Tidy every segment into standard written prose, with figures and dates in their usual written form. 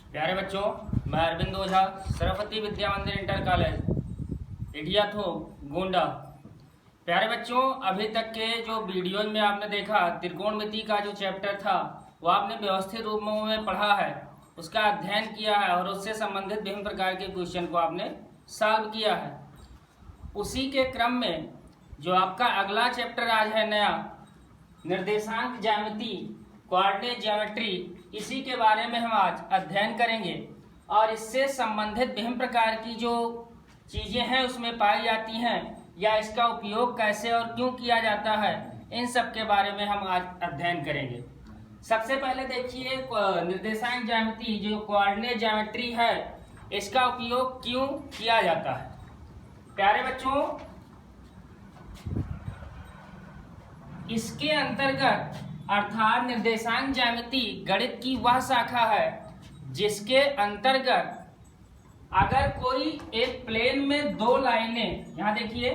प्यारे बच्चों, मैं अरविंद ओझा, सरस्वती विद्या मंदिर इंटर कॉलेज इडियाथो गोंडा। प्यारे बच्चों, अभी तक के जो वीडियोज में आपने देखा त्रिकोणमिति का जो चैप्टर था वो आपने व्यवस्थित रूप में पढ़ा है, उसका अध्ययन किया है और उससे संबंधित विभिन्न प्रकार के क्वेश्चन को आपने सॉल्व किया है। उसी के क्रम में जो आपका अगला चैप्टर आज है नया, निर्देशांक ज्यामिति, कोऑर्डिनेट ज्योमेट्री, इसी के बारे में हम आज अध्ययन करेंगे और इससे संबंधित विभिन्न प्रकार की जो चीज़ें हैं उसमें पाई जाती हैं या इसका उपयोग कैसे और क्यों किया जाता है, इन सब के बारे में हम आज अध्ययन करेंगे। सबसे पहले देखिए, निर्देशांक ज्यामिति जो कोऑर्डिनेट ज्योमेट्री है, इसका उपयोग क्यों किया जाता है। प्यारे बच्चों, इसके अंतर्गत अर्थात निर्देशांक ज्यामिति गणित की वह शाखा है जिसके अंतर्गत अगर कोई एक प्लेन में दो लाइनें, यहाँ देखिए,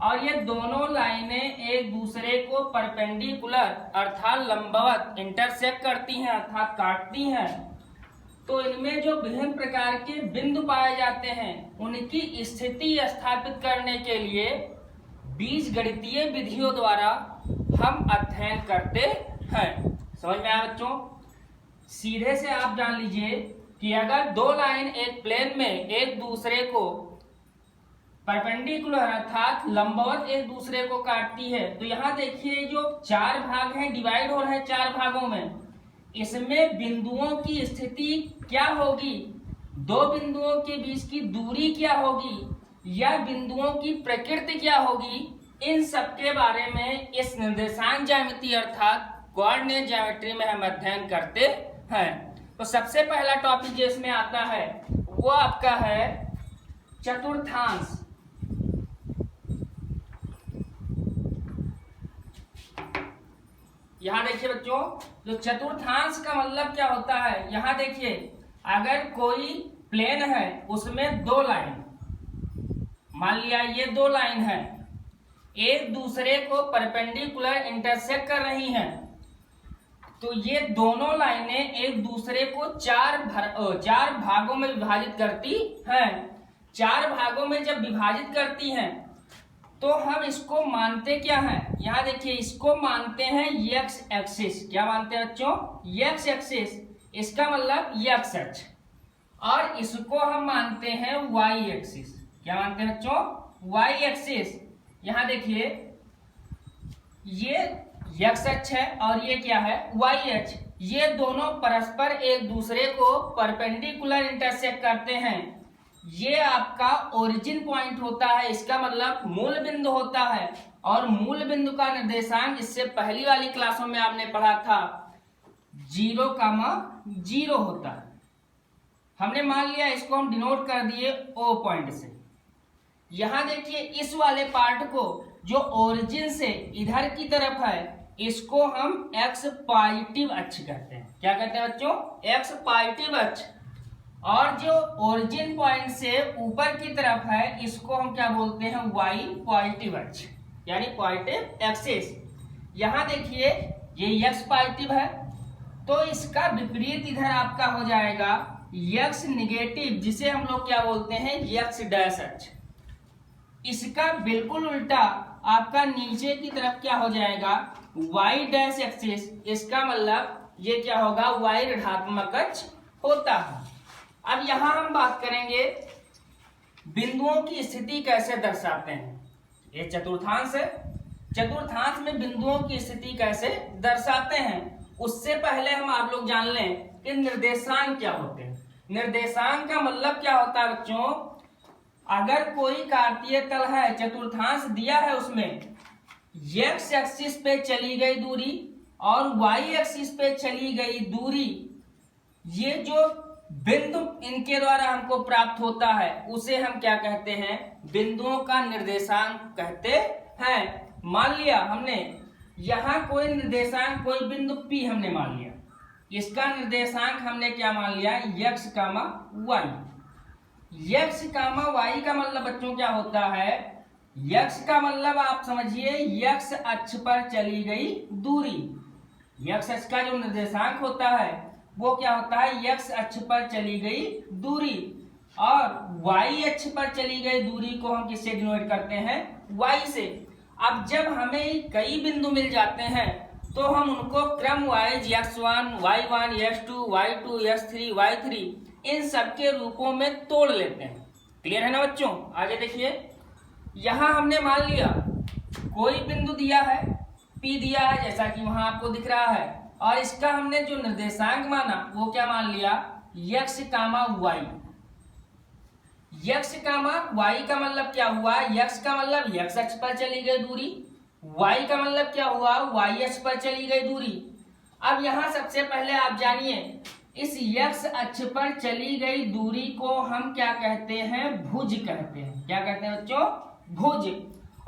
और ये दोनों लाइनें एक दूसरे को परपेंडिकुलर अर्थात लंबवत इंटरसेक्ट करती हैं अर्थात काटती हैं, तो इनमें जो विभिन्न प्रकार के बिंदु पाए जाते हैं उनकी स्थिति स्थापित करने के लिए बीजगणितीय विधियों द्वारा हम अध्ययन करते हैं। समझ में आया बच्चों? सीधे से आप जान लीजिए कि अगर दो लाइन एक प्लेन में एक दूसरे को परपेंडिकुलर अर्थात लंबवत एक दूसरे को काटती है, तो यहाँ देखिए जो चार भाग हैं, डिवाइड हो रहे हैं चार भागों में, इसमें बिंदुओं की स्थिति क्या होगी, दो बिंदुओं के बीच की दूरी क्या होगी या बिंदुओं की प्रकृति क्या होगी, इन सब के बारे में इस निर्देशांक ज्यामिति अर्थात कोऑर्डिनेट ज्योमेट्री में हम अध्ययन करते हैं। तो सबसे पहला टॉपिक जो इसमें आता है वो आपका है चतुर्थांश। यहाँ देखिए बच्चों, जो चतुर्थांश का मतलब क्या होता है, यहाँ देखिए, अगर कोई प्लेन है उसमें दो लाइन, मान लिया ये दो लाइन है, एक दूसरे को परपेंडिकुलर इंटरसेक्ट कर रही हैं, तो ये दोनों लाइनें एक दूसरे को चार भागों में विभाजित करती हैं। चार भागों में जब विभाजित करती हैं तो हम इसको मानते क्या हैं, यहाँ देखिए, इसको मानते हैं एक्स एक्सिस। क्या मानते हैं बच्चों? एक्स एक्सिस, इसका मतलब एक्स अक्ष, और इसको हम मानते हैं वाई एक्सिस। क्या मानते हैं बच्चों? Y axis. यहाँ देखिए, ये एक्स अक्ष है और ये क्या है, वाई अक्ष। ये दोनों परस्पर एक दूसरे को परपेंडिकुलर इंटरसेक्ट करते हैं। ये आपका ओरिजिन पॉइंट होता है, इसका मतलब मूल बिंदु होता है, और मूल बिंदु का निर्देशांक इससे पहली वाली क्लासों में आपने पढ़ा था 0,0 होता है। हमने मान लिया, इसको हम डिनोट कर दिए O पॉइंट से। यहाँ देखिए, इस वाले पार्ट को जो ओरिजिन से इधर की तरफ है, इसको हम एक्स पॉजिटिव अक्ष कहते हैं। क्या कहते हैं बच्चों? एक्स पॉजिटिव अक्ष। और जो ओरिजिन पॉइंट से ऊपर की तरफ है, इसको हम क्या बोलते हैं, वाई पॉजिटिव अक्ष, यानी पॉजिटिव एक्सिस। यहाँ देखिए, ये एक्स पॉजिटिव है, तो इसका विपरीत इधर आपका हो जाएगा एक्स निगेटिव, जिसे हम लोग क्या बोलते हैं, एक्स डैश अक्ष। इसका बिल्कुल उल्टा आपका नीचे की तरफ क्या हो जाएगा, वाई डैश एक्सिस। इसका मतलब ये क्या होगा, वाई ऋणात्मक अक्ष होता है। अब यहां हम बात करेंगे बिंदुओं की स्थिति कैसे दर्शाते हैं। ये चतुर्थांश है, चतुर्थांश में बिंदुओं की स्थिति कैसे दर्शाते हैं, उससे पहले हम आप लोग जान लें कि निर्देशांक क्या होते हैं। निर्देशांक का मतलब क्या होता है बच्चों, अगर कोई कार्तीय तल है, चतुर्थांश दिया है, उसमें एक्स एक्सिस पे चली गई दूरी और वाई एक्सिस पे चली गई दूरी, ये जो बिंदु इनके द्वारा हमको प्राप्त होता है उसे हम क्या कहते हैं, बिंदुओं का निर्देशांक कहते हैं। मान लिया हमने यहां कोई निर्देशांक, कोई बिंदु P हमने मान लिया, इसका निर्देशांक हमने क्या मान लिया, x, y। x, y का मतलब बच्चों क्या होता है, x का मतलब आप समझिए x अक्ष पर चली गई दूरी। x अक्ष का जो निर्देशांक होता है वो क्या होता है, एक्स अक्ष पर चली गई दूरी, और वाई अक्ष पर चली गई दूरी को हम किससे डिनोट करते हैं, वाई से। अब जब हमें कई बिंदु मिल जाते हैं तो हम उनको क्रम wise x1, y1, x2, y2, x3, y3 इन सबके रूपों में तोड़ लेते हैं। क्लियर है ना बच्चों? आगे देखिए, यहां हमने मान लिया कोई बिंदु दिया है, P दिया है जैसा कि वहां आपको दिख रहा है, और इसका हमने जो निर्देशांक माना वो क्या मान लिया, x, y। x, y का मतलब क्या हुआ, x का मतलब x अक्ष पर चली गई दूरी, y का मतलब क्या हुआ, y अक्ष पर चली गई दूरी। अब यहां सबसे पहले आप जानिए, इस x अक्ष पर चली गई दूरी को हम क्या कहते हैं, भुज कहते हैं। क्या कहते हैं बच्चों, भुज।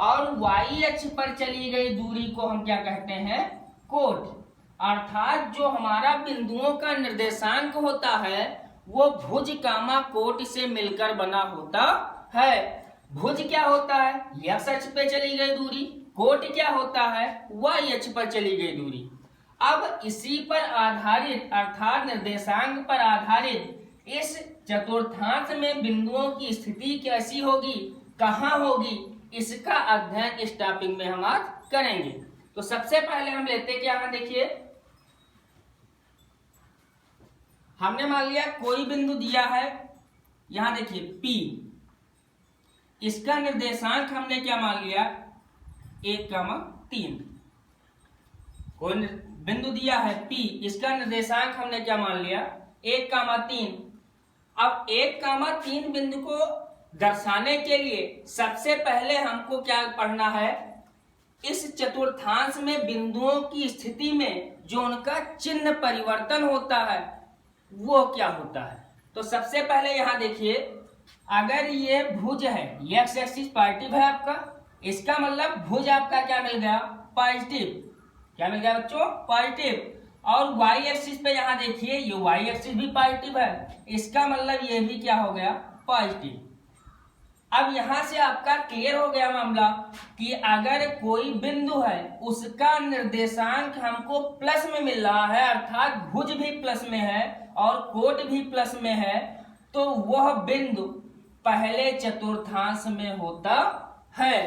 और y अक्ष पर चली गई दूरी को हम क्या कहते हैं, कोट। अर्थात जो हमारा बिंदुओं का निर्देशांक होता है वो भुज कामा कोट से मिलकर बना होता है। भुज क्या होता है, x अक्ष पर चली गई दूरी, कोट क्या होता है, y अक्ष पर चली गई दूरी। अब इसी पर आधारित अर्थात निर्देशांक पर आधारित इस चतुर्थांश में बिंदुओं की स्थिति कैसी होगी, कहां होगी, इसका अध्ययन इस टॉपिक में हम आज करेंगे। तो सबसे पहले हम लेते क्या है, देखिए हमने मान लिया कोई बिंदु दिया है, यहां देखिए P, इसका निर्देशांक हमने क्या मान लिया, 1,3। कोई बिंदु दिया है P, इसका निर्देशांक हमने क्या मान लिया, 1,3। अब 1,3 बिंदु को दर्शाने के लिए सबसे पहले हमको क्या पढ़ना है, इस चतुर्थांश में बिंदुओं की स्थिति में जो उनका चिन्ह परिवर्तन होता है वो क्या होता है। तो सबसे पहले यहां देखिए, अगर ये भुज है, एक्स एक्सिस पॉजिटिव है आपका, इसका मतलब भुज आपका क्या मिल गया, पॉजिटिव। क्या मिल गया बच्चों, पॉजिटिव। और वाई एक्सिस पे यहां देखिए, ये वाई एक्सिस भी पॉजिटिव है, इसका मतलब ये भी क्या हो गया, पॉजिटिव। अब यहां से आपका क्लियर हो गया मामला कि अगर कोई बिंदु है उसका निर्देशांक हमको प्लस में मिल रहा है, अर्थात भुज भी प्लस में है और कोट भी प्लस में है, तो वह बिंदु पहले चतुर्थांश में होता है।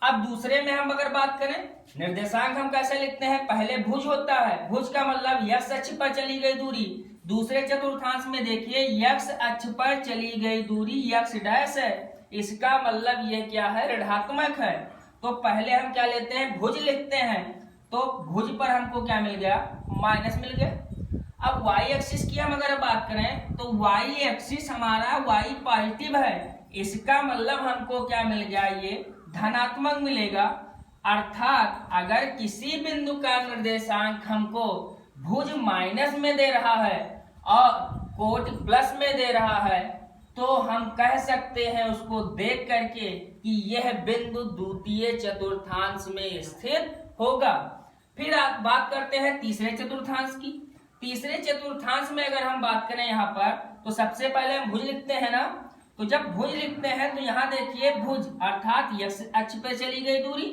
अब दूसरे में हम अगर बात करें, निर्देशांक हम कैसे लिखते हैं, पहले भुज होता है, भुज का मतलब x अक्ष पर चली गई दूरी। दूसरे चतुर्थांश में देखिए x अक्ष पर चली गई दूरी x डैश है, इसका मतलब ये क्या है, ऋणात्मक है। तो पहले हम क्या लेते हैं, भुज लिखते हैं, तो भुज पर हमको क्या मिल गया, माइनस मिल गया। अब y एक्सिस की हम अगर बात करें तो y एक्सिस हमारा y पॉजिटिव है, इसका मतलब हमको क्या मिल गया, ये धनात्मक मिलेगा। अर्थात अगर किसी बिंदु का निर्देशांक हमको भुज माइनस में दे रहा है और कोट प्लस में दे रहा है, तो हम कह सकते हैं उसको देख करके कि यह बिंदु द्वितीय चतुर्थांश में स्थित होगा। फिर आप बात करते हैं तीसरे चतुर्थांश की। तीसरे चतुर्थांश में अगर हम बात करें यहाँ पर, तो सबसे पहले हम भुज लिखते हैं ना, तो जब भुज लिखते हैं तो यहाँ देखिए भुज अर्थात x अक्ष पे चली गई दूरी,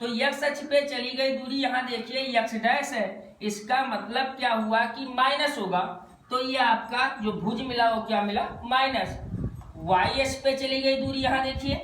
तो x अक्ष पे चली गई दूरी यहाँ देखिए x डैश है, इसका मतलब क्या हुआ कि माइनस होगा। तो ये आपका जो भुज मिला वो क्या मिला, माइनस। y अक्ष पे चली गई दूरी यहाँ देखिए,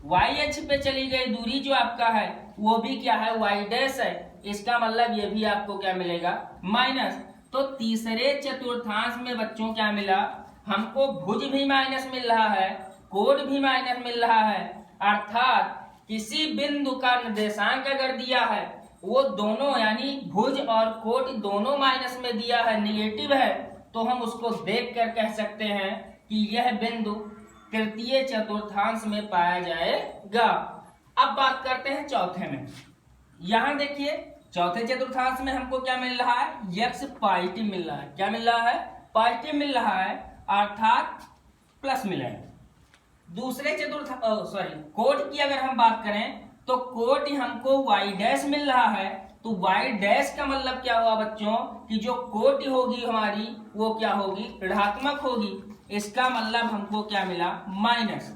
y अक्ष पे चली गई दूरी जो आपका है वो भी क्या है, y डैश है, इसका मतलब ये भी आपको क्या मिलेगा, माइनस। तो तीसरे चतुर्थांश में बच्चों क्या मिला, हमको भुज भी माइनस मिल रहा है, कोट भी माइनस मिल रहा है। अर्थात किसी बिंदु का निर्देशांक अगर दिया है वो दोनों यानी भुज और कोट दोनों माइनस में दिया है, निगेटिव है, तो हम उसको देख कर कह सकते हैं कि यह बिंदु तृतीय चतुर्थांश में पाया जाएगा। अब बात करते हैं चौथे में। यहां देखिए चौथे चतुर्थांश में हमको क्या मिल रहा है, x पॉजिटिव मिल रहा है। क्या मिल रहा है, पॉजिटिव मिल रहा है, अर्थात प्लस मिला है। दूसरे कोट की अगर हम बात करें तो कोट हमको y डैश मिल रहा है, तो y डैश का मतलब क्या हुआ बच्चों कि जो कोट होगी हमारी वो क्या होगी, ऋणात्मक होगी, इसका मतलब हमको क्या मिला, माइनस।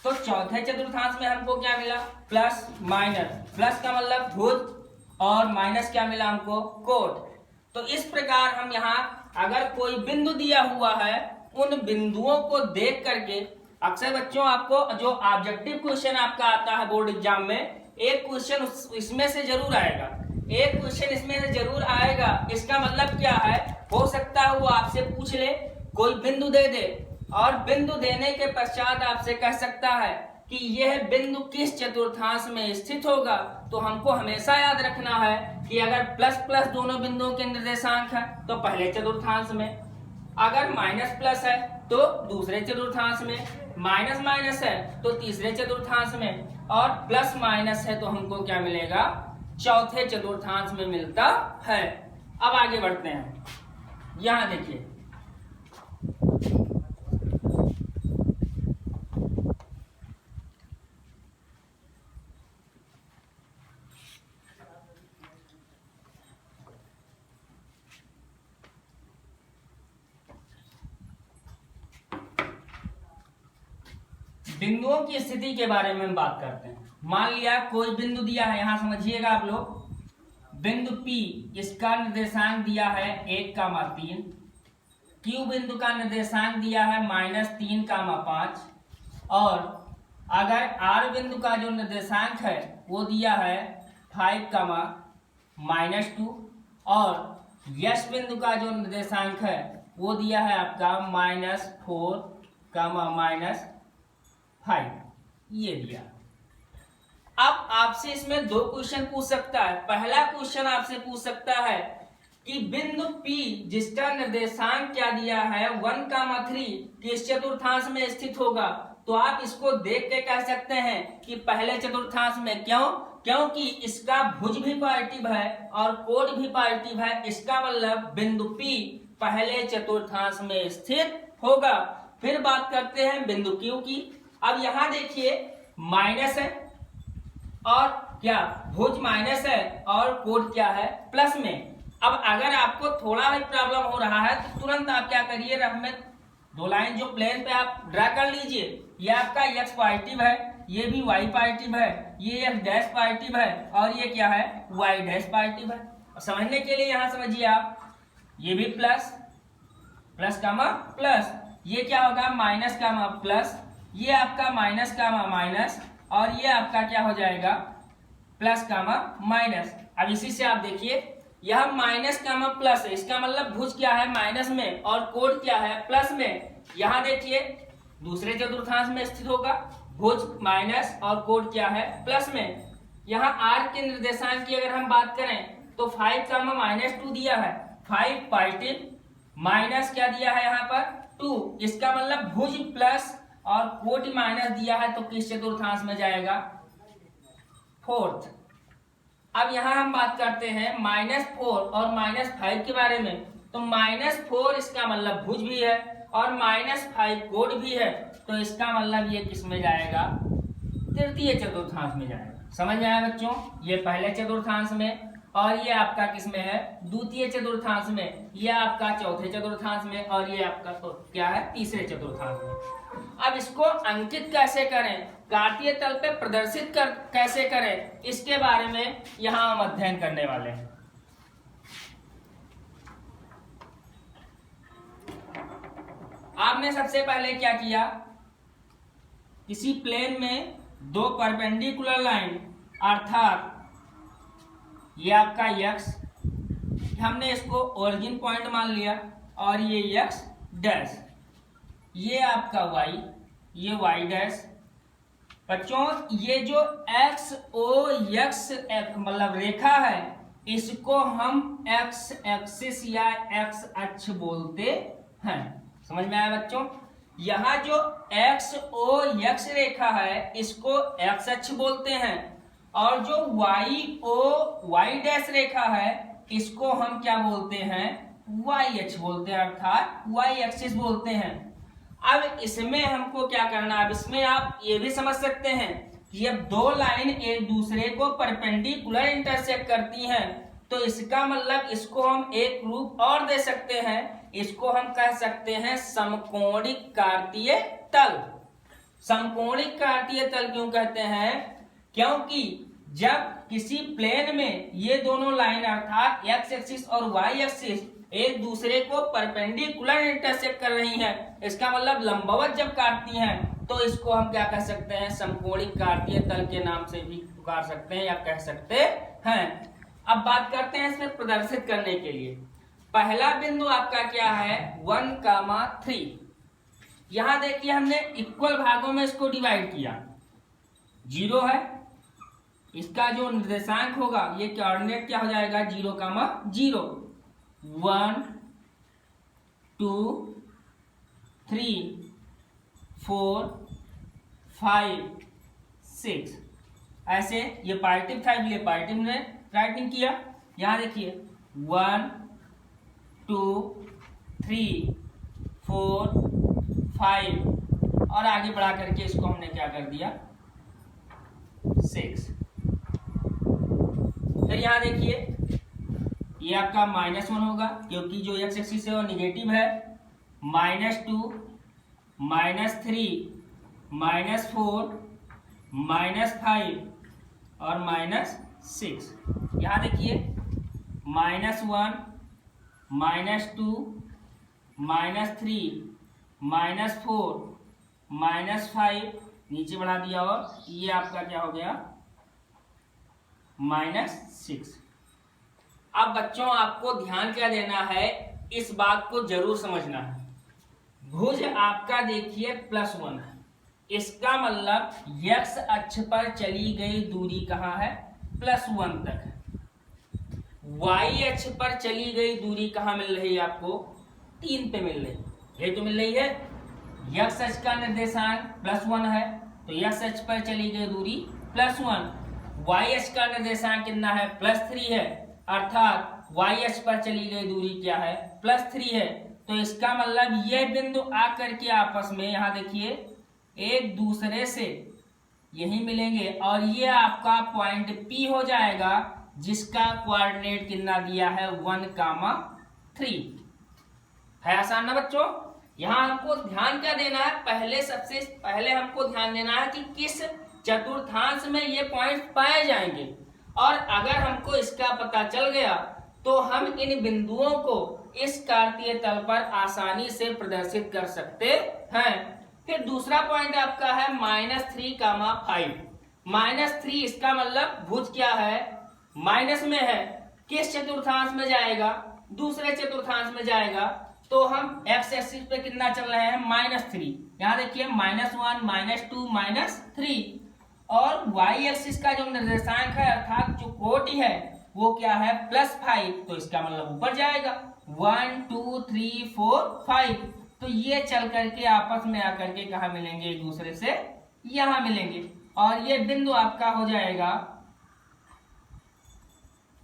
तो चौथे चतुर्थांश में हमको क्या मिला, प्लस माइनस, प्लस का मतलब भुज और माइनस क्या मिला हमको, कोट। तो इस प्रकार हम यहाँ अगर कोई बिंदु दिया हुआ है, उन बिंदुओं को देख करके, अक्सर बच्चों आपको जो ऑब्जेक्टिव क्वेश्चन आपका आता है बोर्ड एग्जाम में, एक क्वेश्चन इसमें से जरूर आएगा, एक क्वेश्चन इसमें से जरूर आएगा। इसका मतलब क्या है, हो सकता है वो आपसे पूछ ले, कोई बिंदु दे दे, और बिंदु देने के पश्चात आपसे कह सकता है कि यह बिंदु किस चतुर्थांश में स्थित होगा। तो हमको हमेशा याद रखना है कि अगर प्लस प्लस दोनों बिंदुओं के निर्देशांक है तो पहले चतुर्थांश में, अगर माइनस प्लस है तो दूसरे चतुर्थांश में, माइनस माइनस है तो तीसरे चतुर्थांश में, और प्लस माइनस है तो हमको क्या मिलेगा, चौथे चतुर्थांश में मिलता है। अब आगे बढ़ते हैं, यहां देखिए बिंदुओं की स्थिति के बारे में हम बात करते हैं। मान लिया कोई बिंदु दिया है, यहां समझिएगा आप लोग, बिंदु P, इसका निर्देशांक दिया है 1,3, Q बिंदु का निर्देशांक दिया है -3,5, और अगर R बिंदु का जो निर्देशांक है वो दिया है 5,-2, और S बिंदु का जो निर्देशांक है वो दिया है आपका -4, -5, ये दिया। अब आपसे इसमें दो क्वेश्चन पूछ सकता है। पहला क्वेश्चन आपसे पूछ सकता है कि बिंदु P जिसका निर्देशांक क्या दिया है 1,3 किस चतुर्थांश में स्थित होगा। तो आप इसको देख के कह सकते हैं कि पहले चतुर्थांश में। क्यों? क्योंकि इसका भुज भी पॉजिटिव है और कोण भी पॉजिटिव है। इसका मतलब बिंदु P पहले चतुर्थांश में स्थित होगा। फिर बात करते हैं बिंदु Q की। अब यहां देखिए माइनस है और क्या भुज माइनस है और कोण क्या है प्लस में। अब अगर आपको थोड़ा भी प्रॉब्लम हो रहा है तो तुरंत आप क्या करिए, रफ में दो लाइन जो प्लेन पे आप ड्रा कर लीजिए। ये आपका x पॉजिटिव है, ये भी y पॉजिटिव है, ये x डैश पॉजिटिव है और ये क्या है y डैश पॉजिटिव है। और समझने के लिए यहां समझिए आप, ये भी प्लस प्लस कामा प्लस, ये क्या होगा माइनस कामा प्लस, ये आपका माइनस कामा माइनस और ये आपका क्या हो जाएगा प्लस कामा माइनस। अब इसी से आप देखिए यह माइनस कामा प्लस है, इसका मतलब भुज क्या है माइनस में और कोण क्या है प्लस में। यहां देखिए दूसरे चतुर्थांश में स्थित होगा, भुज माइनस और कोण क्या है प्लस में। यहाँ r के निर्देशांक की अगर हम बात करें तो 5,-2 दिया है, 5 पॉजिटिव माइनस क्या दिया है यहाँ पर 2, इसका मतलब भुज प्लस और कोण माइनस दिया है तो किस चतुर्थांश में जाएगा फोर्थ। अब यहां हम बात करते हैं -4 और -5 के बारे में। तो -4 इसका मतलब भुज भी है और -5 कोण भी है, तो इसका मतलब ये किस में जाएगा तृतीय चतुर्थांश में जाएगा। समझ में आया बच्चों? ये पहले चतुर्थांश में और ये आपका किस में है द्वितीय चतुर्थांश में, ये आपका चौथे चतुर्थांश में और ये आपका क्या है तीसरे चतुर्थांश में। अब इसको अंकित कैसे करें, कार्तीय तल पे प्रदर्शित कैसे करें, इसके बारे में यहां हम अध्ययन करने वाले हैं। आपने सबसे पहले क्या किया, किसी प्लेन में दो परपेंडिकुलर लाइन अर्थात ये आपका x, हमने इसको ओरिजिन पॉइंट मान लिया और ये x डैश, ये आपका y, ये y डैश। बच्चों ये जो x o x मतलब रेखा है इसको हम x एक्सिस या x अक्ष बोलते हैं। समझ में आया बच्चों? यहाँ जो x o x रेखा है इसको x अक्ष बोलते हैं और जो y o y डैश रेखा है इसको हम क्या बोलते हैं y अक्ष बोलते हैं अर्थात y एक्सिस बोलते हैं। अब इसमें हमको क्या करना है, अब इसमें आप ये भी समझ सकते हैं कि अब दो लाइन एक दूसरे को परपेंडिकुलर इंटरसेक्ट करती हैं तो इसका मतलब इसको हम एक रूप और दे सकते हैं, इसको हम कह सकते हैं समकोणिक कार्तीय तल। समकोणिक कार्तीय तल क्यों कहते हैं? क्योंकि जब किसी प्लेन में ये दोनों लाइन अर्थात x एक्सिस और y एक्सिस एक दूसरे को परपेंडिकुलर इंटरसेक्ट कर रही हैं, इसका मतलब लंबवत जब काटती हैं तो इसको हम क्या कह सकते हैं, समकोणिक काटतीय तल के नाम से भी पुकार सकते हैं या कह सकते हैं। अब बात करते हैं इसमें प्रदर्शित करने के लिए। पहला बिंदु आपका क्या है 1,3। यहां देखिए हमने इक्वल भागों में इसको डिवाइड किया, 0 है, इसका जो निर्देशांक होगा ये कोऑर्डिनेट क्या हो जाएगा 0,0, 1 2 3 4 5 6, ऐसे ये पार्टिव था, ये पार्टिव ने राइटिंग किया। यहां देखिए 1 2 3 4 5 और आगे बढ़ा करके इसको हमने क्या कर दिया 6। फिर यहां देखिए ये आपका -1 होगा क्योंकि जो एक्स एक्सिस है वो निगेटिव है, -2 -3 -4 -5 और -6। यहां देखिए -1 -2 -3 -4 -5 नीचे बढ़ा दिया और ये आपका क्या हो गया -6। अब बच्चों आपको ध्यान क्या देना है, इस बात को जरूर समझना है। भुज आपका देखिए +1 है, इसका मतलब x अक्ष पर चली गई दूरी कहाँ है +1 तक है। y अक्ष पर चली गई दूरी कहाँ मिल रही है आपको 3 पे मिल रही है, ये तो मिल रही है। x अक्ष का निर्देशांक +1 है तो x अक्ष पर चली गई दूरी +1, y अक्ष का निर्देशांक कितना है +3 है, अर्थात y अक्ष पर चली गई दूरी क्या है +3 है। तो इसका मतलब ये बिंदु आकर के आपस में यहाँ देखिए एक दूसरे से यही मिलेंगे और ये आपका पॉइंट P हो जाएगा जिसका कोऑर्डिनेट कितना दिया है 1,3 है। आसान ना बच्चों। यहाँ हमको ध्यान क्या देना है, पहले सबसे पहले हमको ध्यान देना है कि किस चतुर्थांश में ये पॉइंट पाए जाएंगे, और अगर हमको इसका पता चल गया तो हम इन बिंदुओं को इस कार्तीय तल पर आसानी से प्रदर्शित कर सकते हैं। फिर दूसरा पॉइंट आपका है -3,5। -3 इसका मतलब भुज क्या है माइनस में है, किस चतुर्थांश में जाएगा दूसरे चतुर्थांश में जाएगा। तो हम एक्स एक्सिस पे कितना चल रहे हैं -3, यहाँ देखिए -1 -2 -3, और y एक्सिस का जो निर्देशांक है अर्थात जो कोटि है वो क्या है +5, तो इसका मतलब ऊपर जाएगा 1 2 3 4 5। तो ये चल करके आपस में आकर के कहा मिलेंगे एक दूसरे से, यहां मिलेंगे, और ये बिंदु आपका हो जाएगा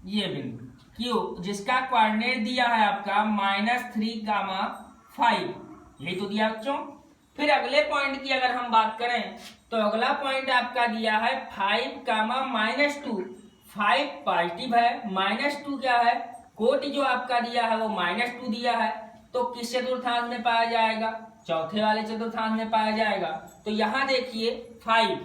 ये बिंदु Q, जिसका कोऑर्डिनेट दिया है आपका -3,5, यही तो दिया बच्चों। फिर अगले पॉइंट की अगर हम बात करें तो अगला पॉइंट आपका दिया है 5,-2। 5 पॉजिटिव है, -2 क्या है कोटि जो आपका दिया है वो -2 दिया है, तो किस चतुर्थांश में पाया जाएगा चौथे वाले चतुर्थांश में पाया जाएगा। तो यहाँ देखिए 5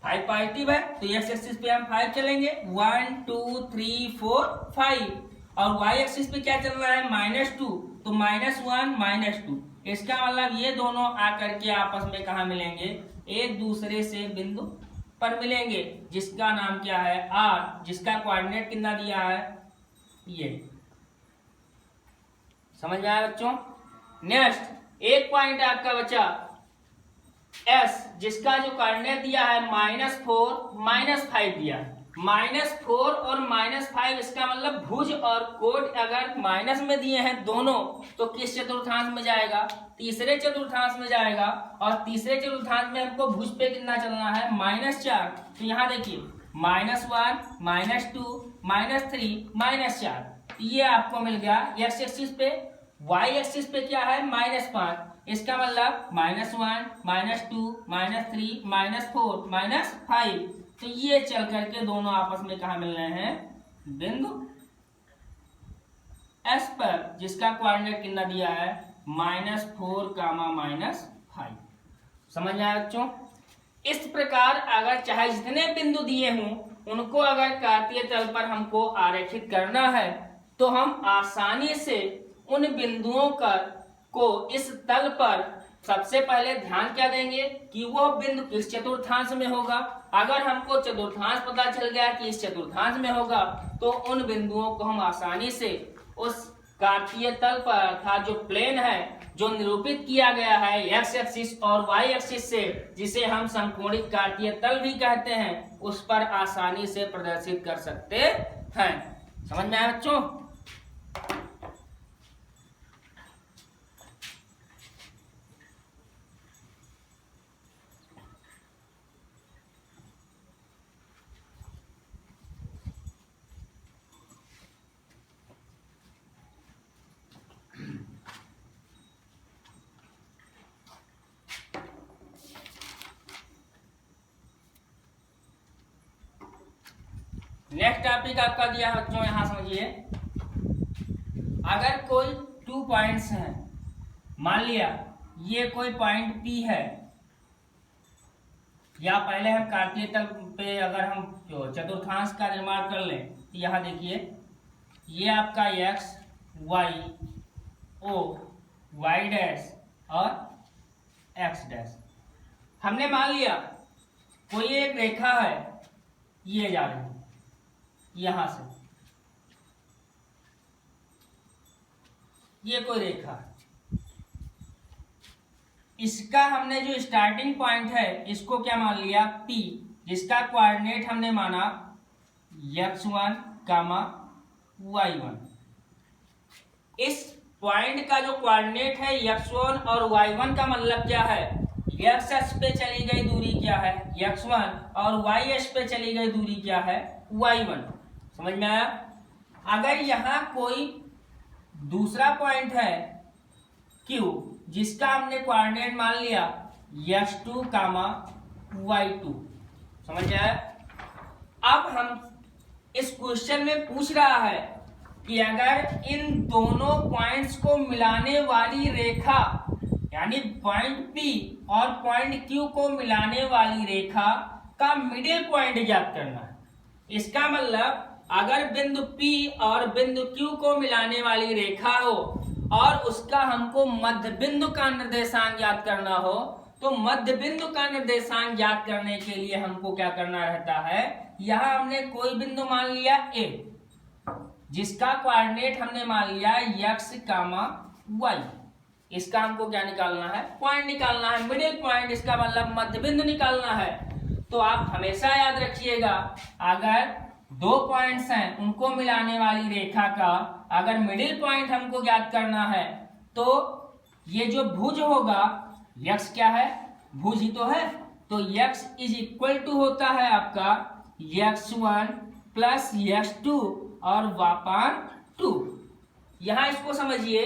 पॉजिटिव है तो एक्स एक्सिस पे हम 5 चलेंगे 1 2 3 4 5, और y एक्सिस पे क्या चल रहा है -2, तो -1 -2। इसका मतलब ये दोनों आकर के आपस में कहा मिलेंगे एक दूसरे से बिंदु पर मिलेंगे जिसका नाम क्या है R, जिसका कोऑर्डिनेट कितना दिया है ये। समझ में आया बच्चों। नेक्स्ट एक पॉइंट आपका बचा S, जिसका जो कोऑर्डिनेट दिया है -4 -5 दिया है। -4 और -5 इसका मतलब भुज और कोट अगर माइनस में दिए हैं दोनों तो किस चतुर्थांश में जाएगा तीसरे चतुर्थांश में जाएगा, और तीसरे चतुर्थांश में हमको भुज पे कितना चलना है -4। तो यहाँ देखिए -1 -2 -3 -4, ये आपको मिल गया एक्स एक्सिस पे। y एक्सिस पे क्या है -5, इसका मतलब -1 -2 -3 -4 -5। तो ये चल करके दोनों आपस में कहा मिल रहे हैं बिंदु S पर, जिसका कोऑर्डिनेट कितना दिया है -4, -5। समझ में आया बच्चों। इस प्रकार अगर चाहे जितने बिंदु दिए हों उनको अगर कार्तीय तल पर हमको आरेखित करना है तो हम आसानी से उन बिंदुओं को इस तल पर सबसे पहले ध्यान क्या देंगे कि वह बिंदु किस चतुर्थांश में होगा। अगर हमको चतुर्थांश पता चल गया कि इस चतुर्थांश में होगा तो उन बिंदुओं को हम आसानी से उस कार्तीय तल पर अर्थात जो प्लेन है जो निरूपित किया गया है एक्स एक्सिस और वाई एक्सिस से, जिसे हम समकोणिक कार्तीय तल भी कहते हैं, उस पर आसानी से प्रदर्शित कर सकते हैं। समझ में आया बच्चों? नेक्स्ट टॉपिक आपका दिया है बच्चों, यहां समझिए। अगर कोई 2 पॉइंट्स हैं, मान लिया ये कोई पॉइंट P है, या पहले हम कार्तीय तल पे अगर हम चतुर्थांश का निर्माण कर लें तो यहां देखिए ये आपका x y o y dash और x डैश। हमने मान लिया कोई एक रेखा है, ये जा रही है यहां से, ये कोई रेखा, इसका हमने जो स्टार्टिंग पॉइंट है इसको क्या मान लिया P, जिसका कोऑर्डिनेट हमने माना x1, y1। इस पॉइंट का जो कोऑर्डिनेट है x1 और y1 का मतलब क्या है, x अक्ष पे चली गई दूरी क्या है x1 और y अक्ष पे चली गई दूरी क्या है y1। समझ में आया? अगर यहां कोई दूसरा पॉइंट है Q, जिसका हमने कोऑर्डिनेट मान लिया x2, y2। समझ में आया? अब हम इस क्वेश्चन में पूछ रहा है कि अगर इन दोनों पॉइंट्स को मिलाने वाली रेखा, यानी पॉइंट P और पॉइंट Q को मिलाने वाली रेखा का मिडिल पॉइंट ज्ञात करना है। इसका मतलब अगर बिंदु P और बिंदु Q को मिलाने वाली रेखा हो और उसका हमको मध्य बिंदु का निर्देशांक ज्ञात करना हो, तो मध्य बिंदु का निर्देशांक ज्ञात करने के लिए हमको क्या करना रहता है, यहां हमने कोई बिंदु मान लिया A, जिसका कोऑर्डिनेट हमने मान लिया x, y। इसका हमको क्या निकालना है, पॉइंट निकालना है, मिडिल पॉइंट, इसका मतलब मध्य बिंदु निकालना है। तो आप हमेशा याद रखिएगा, अगर 2 पॉइंट्स हैं उनको मिलाने वाली रेखा का अगर मिडिल पॉइंट हमको ज्ञात करना है तो ये जो भुज होगा, x क्या है, भुज ही तो है, तो x इज इक्वल टू होता है आपका x1 प्लस x2 और वापान 2। यहां इसको समझिए,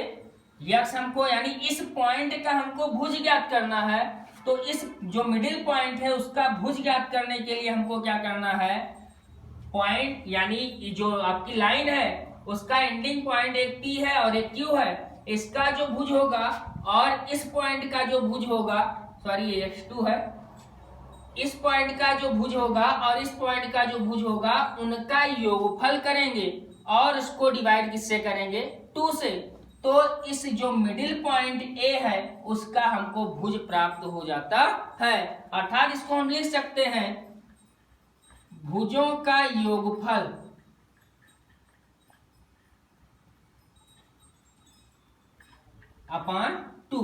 x हमको यानी इस पॉइंट का हमको भुज ज्ञात करना है, तो इस जो मिडिल पॉइंट है उसका भुज ज्ञात करने के लिए हमको क्या करना है, पॉइंट यानी जो आपकी लाइन है उसका एंडिंग पॉइंट एक P है और एक Q है, इसका जो भुज होगा और इस पॉइंट का जो भुज होगा, सॉरी ये x2 है, इस पॉइंट का जो भुज होगा और इस पॉइंट का जो भुज होगा उनका योगफल करेंगे और उसको डिवाइड किससे करेंगे, 2 से। तो इस जो मिडिल पॉइंट A है उसका हमको भुज प्राप्त हो जाता है। अर्थात इसको हम लिख सकते हैं भुजों का योगफल अपॉन 2।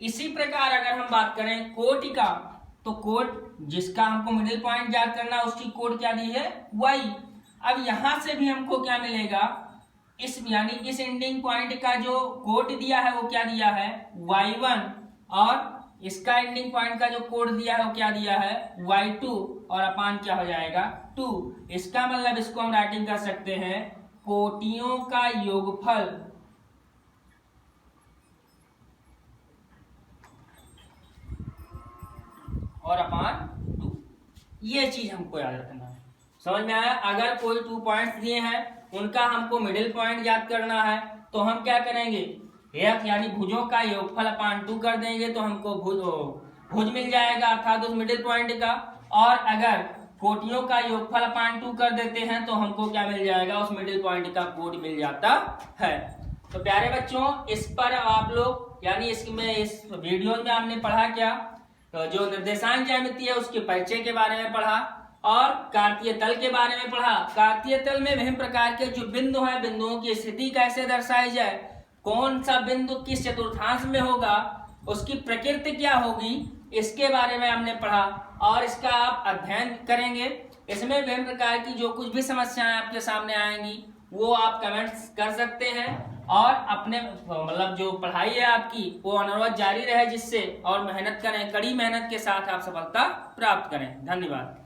इसी प्रकार अगर हम बात करें कोटि का, तो कोट जिसका हमको मिडिल पॉइंट ज्ञात करना है उसकी कोट क्या दी है, y। अब यहां से भी हमको क्या मिलेगा, इस यानी इस एंडिंग पॉइंट का जो कोट दिया है वो क्या दिया है y1, और इसका एंडिंग पॉइंट का जो कोड दिया है वो क्या दिया है y2, और अपान क्या हो जाएगा 2। इसका मतलब इसको हम राइटिंग कर सकते हैं कोटियों का योगफल और अपान 2। ये चीज हमको याद रखना है। समझ में आया? अगर कोई 2 पॉइंट्स दिए हैं उनका हमको मिडिल पॉइंट याद करना है तो हम क्या करेंगे, एक यानी भुजों का योगफल अपान 2 कर देंगे तो हमको भुज मिल जाएगा अर्थात उस मिडिल पॉइंट का। और अगर कोटियों का योगफल अपान 2 कर देते हैं तो हमको क्या मिल जाएगा, उस मिडिल पॉइंट का कोड मिल जाता है। तो प्यारे बच्चों, इस पर आप लोग यानी इस वीडियो में हमने पढ़ा क्या, तो जो निर्देशांक ज्यामिति है उसके परिचय के बारे में पढ़ा और कार्तीय तल के बारे में पढ़ा। कार्तीय तल में विभिन्न प्रकार के जो बिंदु हैं, बिंदुओं की स्थिति कैसे दर्शाई जाए, कौन सा बिंदु किस चतुर्थांश में होगा, उसकी प्रकृति क्या होगी, इसके बारे में हमने पढ़ा और इसका आप अध्ययन करेंगे। इसमें विभिन्न प्रकार की जो कुछ भी समस्याएं आपके सामने आएंगी वो आप कमेंट्स कर सकते हैं और अपने मतलब जो पढ़ाई है आपकी वो अनवरत जारी रहे, जिससे और मेहनत करें, कड़ी मेहनत के साथ आप सफलता प्राप्त करें। धन्यवाद।